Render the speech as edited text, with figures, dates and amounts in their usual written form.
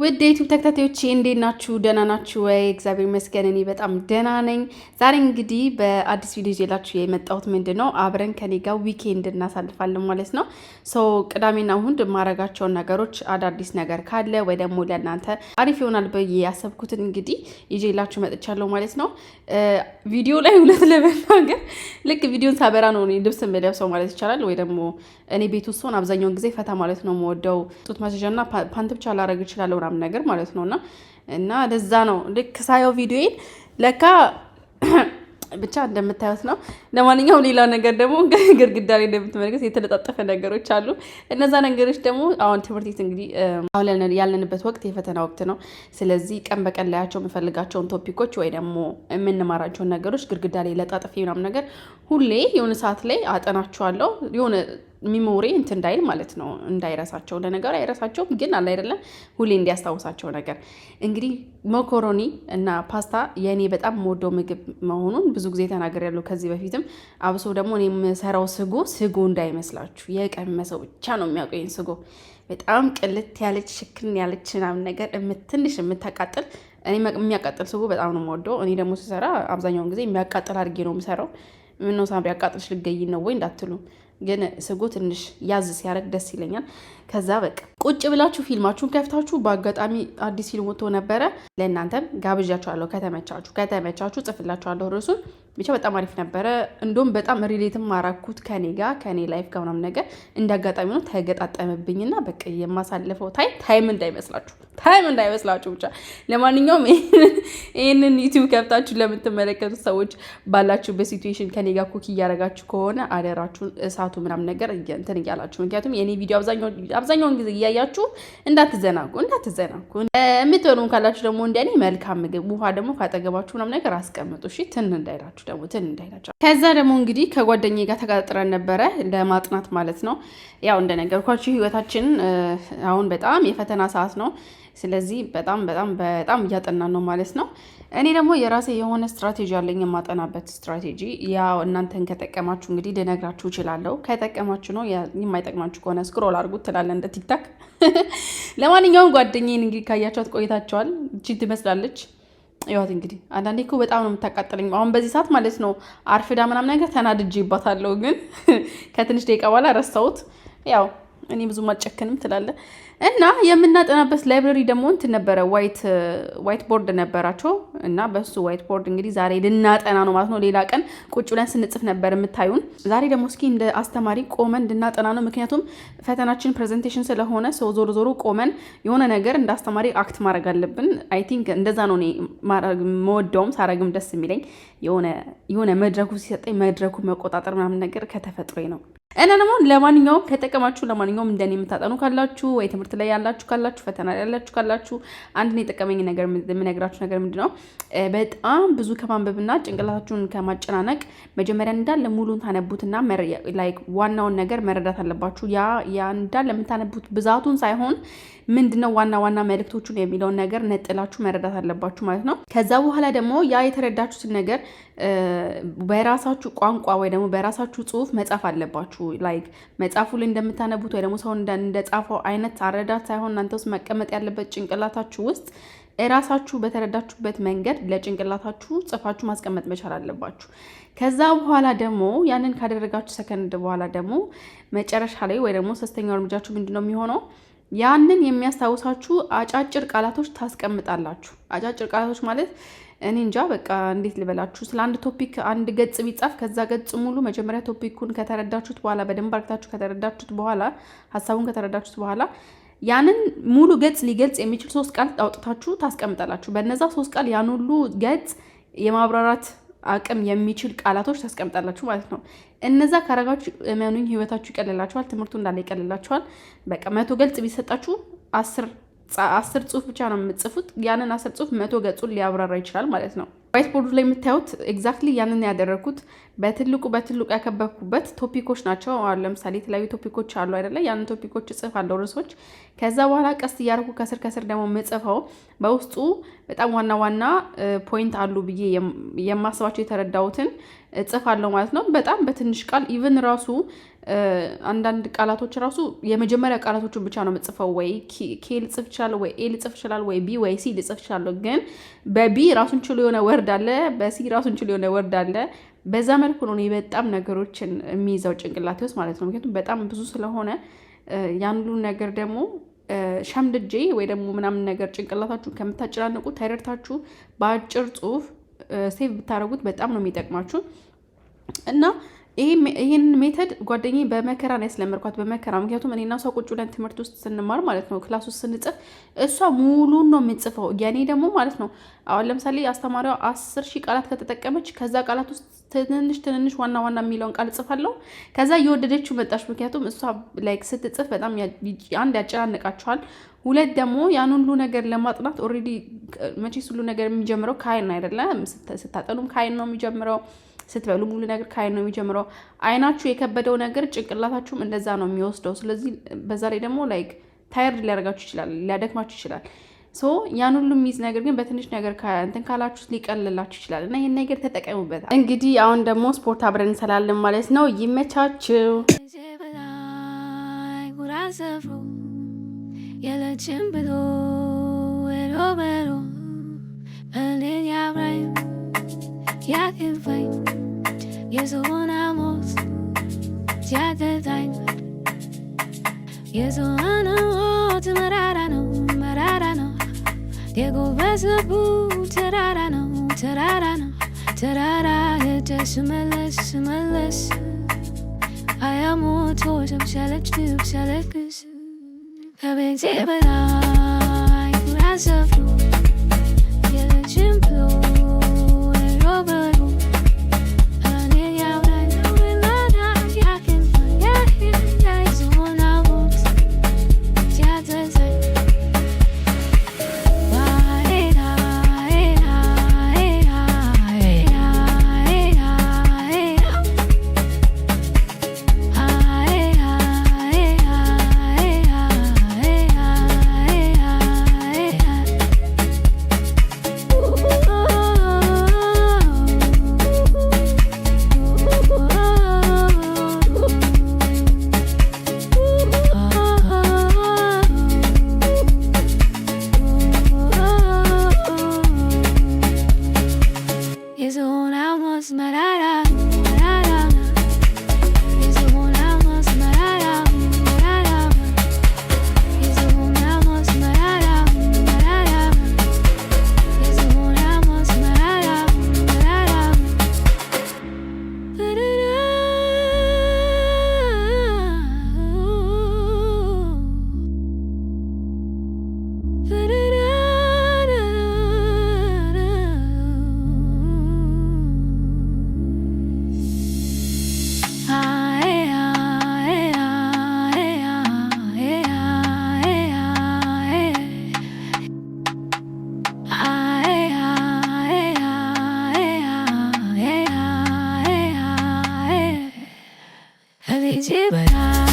ውድ የዩቲዩብ ተከታታዮቼ እንዴት ናችሁ? ደህና ናችሁ ወይ? እግዚአብሔር ይመስገን እኔ በጣም ደህና ነኝ። ዛሬ እንግዲህ በአዲስ ቪዲዮ ይዤላችሁ የመጣሁት ምንድነው አብረን ከኔ ጋር ዊኬንድ እናሳልፋለን ማለት ነው። ቅዳሜና እሁድ ማረጋቸውን ነገሮች አዳዲስ ነገር ካለ ወይ ደግሞ ለእናንተ አሪፍ ይሆናል ብዬ ያሰብኩትን እንግዲህ ይዤላችሁ መጥቻለሁ ማለት ነው። ቪዲዮ ላይ እውነት ለመናገር ልክ ቪዲዮን ሳበራ ነው ልብስ የምለብሰው ማለት ይቻላል። ወይ ደግሞ እኔ ቤት ውስጥ ሆን አብዛኛውን ጊዜ ፈታ ማለት ነው የምወደው። ጡት ማስያዣና ፓንት ብቻ ላረግ እችላለሁ ምናምን ነገር ማለት ነውና እና ለዛ ነው ልክ ሳየው ቪዲዮዬን ለካ ብቻ እንደምታዩት ነው። ለማንኛውም ሌላ ነገር ደግሞ ግድግዳ ላይ እንደምትመለከቱት የተለጣጠፈ ነገሮች አሉ። እነዛ ነገሮች ደግሞ አሁን ትምህርት ቤት እንግዲህ አሁን ያለንበት ወቅት የፈተና ወቅት ነው። ስለዚህ ቀን በቀን ላያቸው የምፈልጋቸውን ቶፒኮች ወይ ደግሞ የምንማራቸውን ነገሮች ግድግዳ ላይ ለጣጥፌ ምናምን ነገር ሁሌ የሆነ ሰዓት ላይ አጠናቸዋለሁ። የሆነ ሚሞሪ እንትን እንዳይል ማለት ነው፣ እንዳይረሳቸው። ለነገሩ አይረሳቸውም፣ ግን አለ አይደለም ሁሌ እንዲያስታውሳቸው ነገር። እንግዲህ መኮሮኒ እና ፓስታ የእኔ በጣም የምወደው ምግብ መሆኑን ብዙ ጊዜ ተናግሬያለሁ ከዚህ በፊትም። አብሶ ደግሞ እኔ የምሰራው ስጎ እንዳይመስላችሁ የቀመሰው ብቻ ነው የሚያውቀኝ ስጎ። በጣም ቅልት ያለች ሽክን ያለች ምናምን ነገር ትንሽ የምታቃጥል፣ እኔ የሚያቃጥል ስጎ በጣም ነው የምወደው። እኔ ደግሞ ስሰራ አብዛኛውን ጊዜ የሚያቃጥል አድርጌ ነው የምሰራው። ምነው ሳምሪ ያቃጥልሽ ልገይ ነው ወይ እንዳትሉ፣ ግን ስጎ ትንሽ ያዝ ሲያደርግ ደስ ይለኛል። ከዛ በቃ ቁጭ ብላችሁ ፊልማችሁን ከፍታችሁ፣ በአጋጣሚ አዲስ ፊልም ወጥቶ ነበረ፣ ለእናንተም ጋብዣችኋለሁ። ከተመቻችሁ ጽፍላችኋለሁ ርዕሱን። ብቻ በጣም አሪፍ ነበረ። እንደውም በጣም ሪሌትም ማራኩት ከኔ ላይፍ ጋር ምናምን ነገር። እንደ አጋጣሚ ነው ተገጣጠመብኝና በቃ የማሳልፈው ታይም እንዳይመስላችሁ ብቻ። ለማንኛውም ይህንን ዩቲዩብ ከፍታችሁ ለምትመለከቱት ሰዎች ባላችሁበት ሲቹዌሽን ከኔ ጋር ኩክ እያደረጋችሁ ከሆነ አደራችሁን እሳቱ ምናምን ነገር እንትን እያላችሁ፣ ምክንያቱም የኔ ቪዲዮ አብዛኛውን ጊዜ እያያችሁ እንዳትዘናጉ። የምትሆኑ ካላችሁ ደግሞ እንደኔ መልካም ምግብ ውሃ ደግሞ ካጠገባችሁ ምናምን ነገር አስቀምጡ እሺ፣ ትን እንዳይላችሁ። ከዛ ደግሞ እንግዲህ ከጓደኛዬ ጋር ተቀጣጥረን ነበረ ለማጥናት ማለት ነው። ያው እንደነገርኳችሁ ህይወታችን አሁን በጣም የፈተና ሰዓት ነው። ስለዚህ በጣም እያጠናን ነው ማለት ነው። እኔ ደግሞ የራሴ የሆነ ስትራቴጂ አለኝ፣ የማጠናበት ስትራቴጂ። ያው እናንተን ከጠቀማችሁ እንግዲህ ልነግራችሁ እችላለሁ። ከጠቀማችሁ ነው፣ የማይጠቅማችሁ ከሆነ ስክሮል አድርጉት ትላለ እንደ ቲክታክ። ለማንኛውም ጓደኛዬን እንግዲህ ካያችኋት ቆይታችኋል። እቺ ትመስላለች። ይዋት እንግዲህ አንዳንዴ እኮ በጣም ነው የምታቃጥለኝ። አሁን በዚህ ሰዓት ማለት ነው አርፍዳ ምናምን ነገር ተናድጄባታለሁ፣ ግን ከትንሽ ደቂቃ በኋላ ረሳሁት። ያው እኔ ብዙም አልጨክንም ትላለ። እና የምናጠናበት ላይብረሪ ደግሞ እንትን ነበረ፣ ዋይት ቦርድ ነበራቸው። እና በሱ ዋይት ቦርድ እንግዲህ ዛሬ ልናጠና ነው ማለት ነው። ሌላ ቀን ቁጭ ብለን ስንጽፍ ነበር የምታዩን። ዛሬ ደግሞ እስኪ እንደ አስተማሪ ቆመን እንድናጠና ነው። ምክንያቱም ፈተናችን ፕሬዘንቴሽን ስለሆነ ሰው ዞሮ ቆመን የሆነ ነገር እንደ አስተማሪ አክት ማድረግ አለብን። አይ ቲንክ እንደዛ ነው እኔ መወደውም ሳረግም ደስ የሚለኝ። የሆነ መድረኩ ሲሰጠኝ መድረኩን መቆጣጠር ምናምን ነገር ከተፈጥሮዬ ነው። እና ደግሞ ለማንኛውም ከጠቀማችሁ፣ ለማንኛውም እንደኔ የምታጠኑ ካላችሁ ወይ ትምህርት ላይ ያላችሁ ካላችሁ፣ ፈተና ላይ ያላችሁ ካላችሁ፣ አንድ የጠቀመኝ ነገር የምነግራችሁ ነገር ምንድነው፣ በጣም ብዙ ከማንበብና ጭንቅላታችሁን ከማጨናነቅ መጀመሪያ እንዳለ ሙሉን ታነቡትና ላይክ ዋናውን ነገር መረዳት አለባችሁ። ያ እንዳለ የምታነቡት ብዛቱን ሳይሆን ምንድነው ዋና መልእክቶቹን የሚለውን ነገር ነጥላችሁ መረዳት አለባችሁ ማለት ነው። ከዛ በኋላ ደግሞ ያ የተረዳችሁትን ነገር በራሳችሁ ቋንቋ ወይ ደግሞ በራሳችሁ ጽሁፍ መጻፍ አለባችሁ። ላይክ መጻፉ ላይ እንደምታነቡት ወይ ደግሞ ሰው እንደጻፈው አይነት አረዳት ሳይሆን እናንተ ውስጥ መቀመጥ ያለበት ጭንቅላታችሁ ውስጥ እራሳችሁ በተረዳችሁበት መንገድ ለጭንቅላታችሁ ጽፋችሁ ማስቀመጥ መቻል አለባችሁ። ከዛ በኋላ ደግሞ ያንን ካደረጋችሁ ሰከንድ በኋላ ደግሞ መጨረሻ ላይ ወይ ደግሞ ሶስተኛው እርምጃችሁ ምንድነው የሚሆነው? ያንን የሚያስታውሳችሁ አጫጭር ቃላቶች ታስቀምጣላችሁ። አጫጭር ቃላቶች ማለት እኔ እንጃ በቃ እንዴት ልበላችሁ። ስለ አንድ ቶፒክ አንድ ገጽ ቢጻፍ ከዛ ገጽ ሙሉ መጀመሪያ ቶፒኩን ከተረዳችሁት በኋላ በደንብ አርግታችሁ ከተረዳችሁት በኋላ ሀሳቡን ከተረዳችሁት በኋላ ያንን ሙሉ ገጽ ሊገልጽ የሚችል 3 ቃል አውጥታችሁ ታስቀምጣላችሁ። በነዛ 3 ቃል ያን ሁሉ ገጽ የማብራራት አቅም የሚችል ቃላቶች ታስቀምጣላችሁ ማለት ነው። እነዛ ካረጋችሁ እመኑኝ ህይወታችሁ ይቀልላችኋል፣ ትምህርቱ እንዳለ ይቀልላችኋል። በቃ 100 ገጽ ቢሰጣችሁ 10 ጽሁፍ ብቻ ነው የምትጽፉት። ያንን 10 ጽሁፍ 100 ገጹን ሊያብራራ ይችላል ማለት ነው። ዋይት ቦርዱ ላይ የምታዩት ኤግዛክትሊ ያንን ያደረኩት በትልቁ ያከበብኩበት ቶፒኮች ናቸው። አሁን ለምሳሌ የተለያዩ ቶፒኮች አሉ አይደለ? ያንን ቶፒኮች እጽፋለሁ ርዕሶች። ከዛ በኋላ ቀስ እያደረኩ ከስር ደግሞ የምጽፈው በውስጡ በጣም ዋና ፖይንት አሉ ብዬ የማስባቸው የተረዳሁትን እጽፋለሁ ማለት ነው። በጣም በትንሽ ቃል ኢቭን ራሱ አንዳንድ ቃላቶች ራሱ የመጀመሪያ ቃላቶችን ብቻ ነው የምጽፈው። ወይ ኬ ልጽፍ እችላለሁ፣ ወይ ኤ ልጽፍ እችላለሁ፣ ወይ ቢ ወይ ሲ ልጽፍ እችላለሁ። ግን በቢ ራሱን ችሎ የሆነ ወርድ አለ፣ በሲ ራሱን ችሎ የሆነ ወርድ አለ። በዛ መልኩ ነው በጣም ነገሮችን የሚይዘው ጭንቅላቴ ውስጥ ማለት ነው። ምክንያቱም በጣም ብዙ ስለሆነ ያን ሁሉ ነገር ደግሞ ሸምድጄ ወይ ደግሞ ምናምን ነገር ጭንቅላታችሁን ከምታጨናንቁ ተረድታችሁ በአጭር ጽሁፍ ሴቭ ብታደርጉት በጣም ነው የሚጠቅማችሁ። እና ይህን ሜተድ ጓደኛዬ በመከራ ነው ያስለመድኳት፣ በመከራ። ምክንያቱም እኔና እሷ ቁጭ ብለን ትምህርት ውስጥ ስንማር ማለት ነው ክላስ ውስጥ ስንጽፍ እሷ ሙሉን ነው የምንጽፈው፣ የኔ ደግሞ ማለት ነው። አሁን ለምሳሌ አስተማሪዋ 10,000 ቃላት ከተጠቀመች ከዛ ቃላት ውስጥ ትንንሽ ዋና የሚለውን ቃል እጽፋለሁ። ከዛ እየወደደችው መጣች። ምክንያቱም እሷ ላይክ ስትጽፍ በጣም አንድ ያጨናንቃችኋል፣ ሁለት ደግሞ ያን ሁሉ ነገር ለማጥናት ኦልሬዲ መቼስ ሁሉ ነገር የሚጀምረው ከአይን አይደለም። ስታጠኑም ከአይን ነው የሚጀምረው፣ ስትበሉ ሙሉ ነገር ከአይን ነው የሚጀምረው። አይናችሁ የከበደው ነገር ጭንቅላታችሁም እንደዛ ነው የሚወስደው። ስለዚህ በዛ ላይ ደግሞ ላይክ ታየርድ ሊያደርጋችሁ ይችላል፣ ሊያደክማችሁ ይችላል። ሶ ያን ሁሉ የሚይዝ ነገር ግን በትንሽ ነገር እንትን ካላችሁ ሊቀልላችሁ ይችላል። እና ይህን ነገር ተጠቀሙበት። እንግዲህ አሁን ደግሞ ስፖርት አብረን እንሰላለን ማለት ነው። ይመቻችሁ። የለችም ብሎ በሎ እኔን ያብራኝ ያክፋኝ የዞን ሞት ሲያተታኝ የዞን ሞት መራራ ነው የጎበዝ ልቡ ተራራ ነው ተራራ ሄደሽ ስመለስ አያሞቶችም ሲያለቅስ ከቤቴ በላይ ጉራት ሰፍሮ የለችም ብሎ በሎ እኔን ያብራኝ የዞን ሞት ሲያተታኝ but